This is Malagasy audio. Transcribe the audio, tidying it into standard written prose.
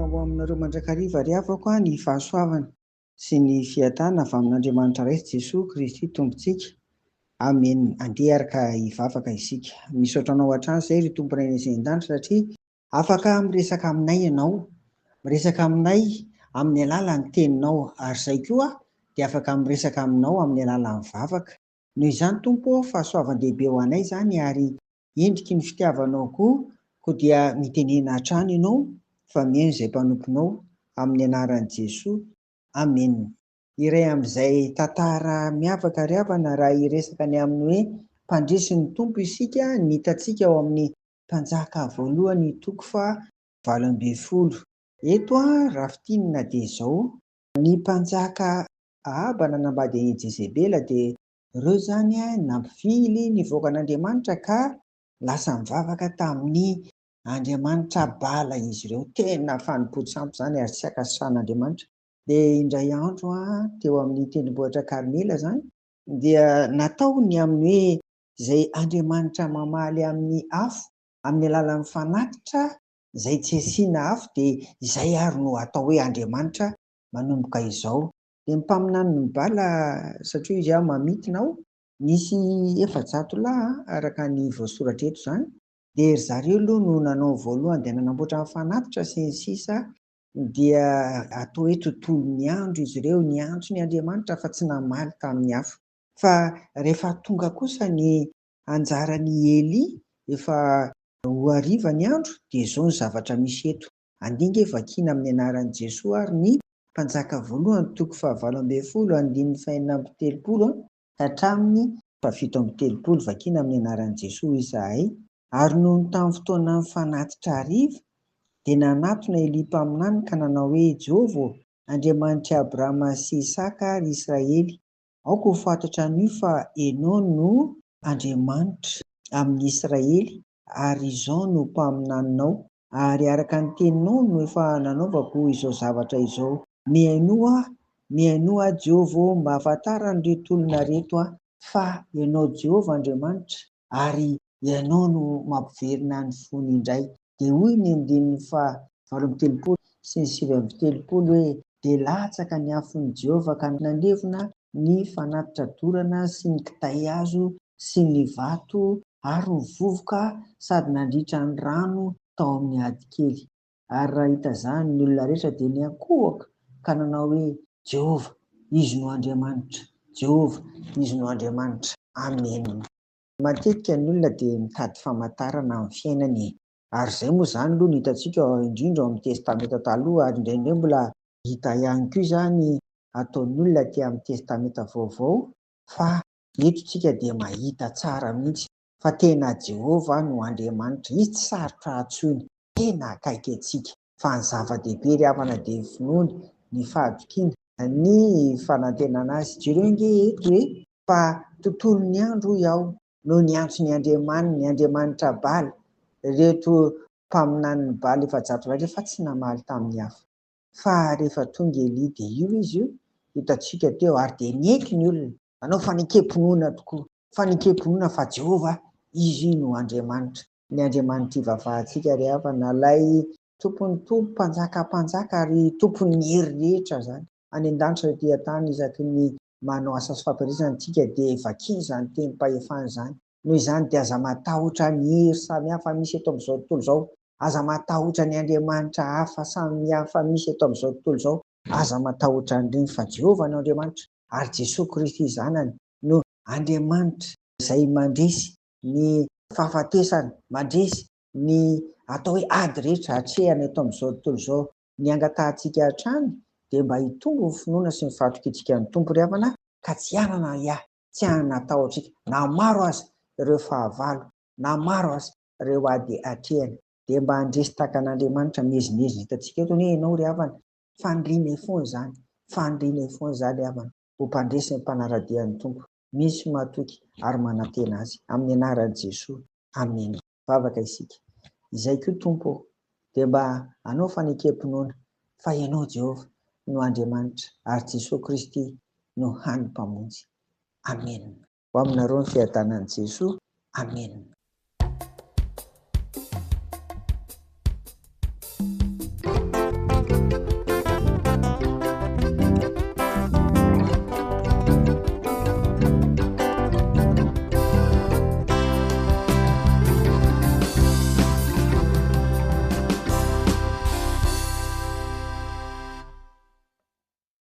ho aminareo mandrakariva ry havako ny fahasoavana sy ny fiadana avy amin'Andriamanitra Resy Jesosy Kristy Tompontsika. Amen. Andeha araka hivavaka isika. Misaotra anao hatrany izay ry tomponay izay-danitra satria afaka miresaka aminay ianao, miresaka aminay amin'ny alalan'ny teninao, ary izay koa dia afaka miresaka aminao amin'ny alalan'ny vavaka. Noho izany Tompo, fahasoavan-dehibe ho anay izany ary endriky ny fitiavanao koa dia mitenena hatrany ianao fa mihaino izay mpanomponao amin'ny anaran'i Jesosy. Amen. Iray amin'izay tantara miavaka ry havana raha hiresaka ny amin'ny hoe mpandresin'ny Tompo isika, ny hitantsika ao amin'ny Mpanjaka voalohany toko faha 12. Eto raha fitinina dia izao: ny mpanjaka Ahaba nanambady an'i Jezebela dia ireo izany nampivily ny voakan'Andriamanitra ka lasa mivavaka tamin'ny Andriamanitra Bala izy ireo. Tena fanimpody sampy izany ary tsy akasahan'Andriamanitra. Dia indray andro teo amin'ny tendrombohitra Karmela izany dia natao ny amin'ny hoe izay Andriamanitra mamaly amin'ny afo amin'ny alalan'ny fanatitra izay tsy asiana afo, dia izay ary no atao hoe Andriamanitra manomboka izao. Dia ny mpaminany ny Bala, satria izy mamitinao, nisy 700 lahy araka ny voasoratra eto izany. Dia ry zareo aloha no nanao voalohany dia nanamboatra ny fanatitra sy ny sisa, dia atao hoe tontolo ny andro izy ireo, ny antso ny Andriamanitra fa tsy namaly tamin'ny afo. Fa rehefa tonga kosa ny anjaran'i Eli, efa ho hariva ny andro, dia izao ny zavatra misy eto. Andinga vakiana amin'ny anaran'i Jesosy ary ny mpanjaka voalohany toko faha 12, andininy faha 470 hatramin'ny faha 770 vakiana amin'ny anaran'i Jesosy izahay. Ary noho ny tamin'ny fotoana ny fanatitra hariva dia nanatona Eli mpaminany ka nanao hoe: Jehovah, Andriamanitra Abrahama sy Isaka ary Israely, aoko ho fantatra an'io fa ianao no Andriamanitra amin'ny Israely, ary izao no mpaminaninao, ary araka ny teninao no efa nanaovako izao zavatra izao. Mihaino aho Jehovah, mba ahafantarana an'ireto olona reto fa ianao Jehovah Andriamanitra, ary ianao no mampiverina ny fony indray. Dia hoy ny andininy faha 80 sy ny 90 hoe: dia latsaka ny afon'i Jehovah ka nandevona ny fanatitra dorana sy ny kitay hazo sy ny vato, ary ny vovoka sady nandritra ny rano tao amin'ny ady kely. Ary raha hita izany ny olona rehetra dia niankohaka ka nanao hoe: Jehovah, izy no Andriamanitra, Jehovah, izy no Andriamanitra. Amen. Matetika ny olona dia mitady famantarana amin'ny fiainany, ary izay moa izany aloha no hitantsika indrindra ao amin'ny testamenta taloha, ary indraindray mbola hita ihany koa izany ataon'ny olona aty amin'ny testamenta vaovao. Fa eto isika dia mahita tsara mihitsy fa tena Jehovah no Andriamanitra. Izy tsy sarotra antsoina, tena akaiky antsika. Fa ny zava-dehibe ry havana dia ny finoany, ny fahadokiana, ny fanantenana azy. Jereo nge eto hoe fa tontolon'ny andro iaho no niantso ny Andriamanitra Bala. Reto mpaminany Bala efa jato rehefa tsy namaly tamin'ny afo. Fa rehefa tonga Eli dia io izy io hitantsika teo, ary dia nieky ny olona, anao fanikam-pinoana tokoa, fanikam-pinoana fa Jehovah izy no Andriamanitra. Ny Andriamanitra ivavahantsika ry havana, ilay tompony tompo, mpanjaka ary tompony ny hery rehetra izany. Any an-danitra ety an-tany isaky ny manao asa sy fampirisana antsika dia vakiana izany tenim-pahefana izany. Noho izany dia aza matahotra ny hery samihafa misy eto amin'izao tontolo izao, aza matahotra ny Andriamanitra hafa samihafa misy eto amin'izao tontolo izao, aza matahotra an'ireny fa Jehovah no Andriamanitra, ary Jesosy Kristy zanany no Andriamanitra izay mandresy ny fahafatesana, mandresy ny atao hoe ady rehetra hatrehany eto amin'izao tontolo izao. Ny angatahantsika hatrany dia mba hitombo ny finoana sy ny fahatokitsika ny Tompo ry havana, ka tsy hanana tsy hanana atahotrika, na maro aza ireo fahavalo, na maro aza ireo ady hatrehany, dia mba handresy tahaka an'Andriamanitra mezimezy hitantsika eto. Hoe ianao ry havana, fandriana foana izany, fandriana foana izany ry havana, ho mpandresy ny mpanara-dian'ny Tompo. Misy mahatoky ary manantena azy amin'ny anaran'i Jesosy. Amen. Vavaka isika. Izay koa Tompo, dia mba anao fanikam-pinoana fa ianao Jehovah no Andriamanitra, ary Jesosy Kristy no hany mpamonjy. Amen. Ho aminareo ny fiadanan'i Jesosy. Amen.